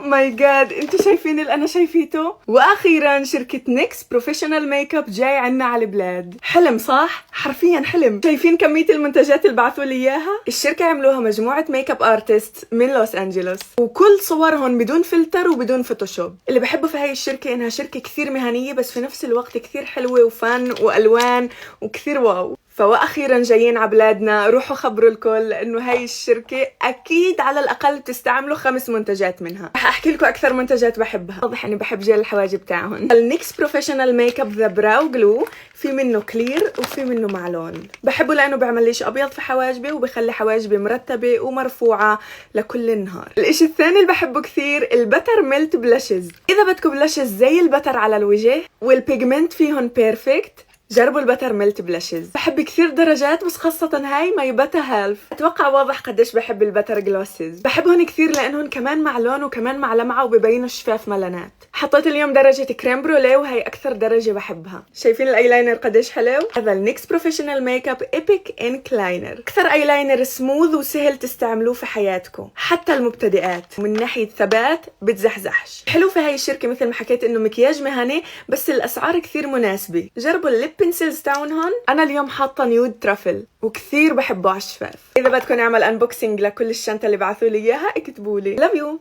ماي جاد، انتوا شايفين اللي انا شايفيته؟ واخيرا شركة نيكس بروفيشنال ميك اب جاي عنا على البلاد. حلم صح؟ حرفيا حلم. شايفين كمية المنتجات اللي بعثوا لي اياها؟ الشركة عملوها مجموعة ميك اب ارتست من لوس انجلوس، وكل صورهم بدون فلتر وبدون فوتوشوب. اللي بحبه في هاي الشركة انها شركة كثير مهنية، بس في نفس الوقت كثير حلوة وفن والوان وكثير واو. فواخيرا جايين على بلادنا. روحوا خبروا الكل انه هاي الشركة اكيد على الاقل بتستعملوا 5 منتجات منها. رح احكي لكم اكثر منتجات بحبها. واضح اني بحب جيل الحواجب تاعهم. النيكس بروفيشنال ميك اب ذا براو جلو، في منه كلير وفي منه مع لون. بحبه لانه بيعمل ليش ابيض في حواجبي وبخلي حواجبي مرتبة ومرفوعة لكل النهار. الاشي الثاني اللي بحبه كثير البتر ميلت بلاشز. اذا بدكم بلاشز زي البتر على الوجه والبيجمنت فيهم بيرفكت، جربوا البتر ميلت بلاشز. بحب كثير درجات، بس خاصة هاي ماي بتا هالف. اتوقع واضح قديش بحب البتر جلوسز. بحبهم كثير لانهم كمان مع لون وكمان مع لمعة وببينوا شفاف ملانات. حطيت اليوم درجة كريم بروليه وهي اكثر درجة بحبها. شايفين الايلاينر قديش حلو؟ هذا النيكس بروفيشنال ميك اب ايبك انك لاينر. اكثر ايلاينر سموث وسهل تستعملوه في حياتكم حتى المبتدئات. من ناحية ثبات بتزحزحش. حلو في هاي الشركة مثل ما حكيت انه مكياج مهني، بس الاسعار كثير مناسبة. جربوا الليب بنسلز تاعونهم. انا اليوم حاطه نيود ترافل وكثير بحبه على الشفاف. اذا بدكم اعمل انبوكسينج لكل الشنطه اللي بعثوا لي اياها اكتبوا لي. لاف يو.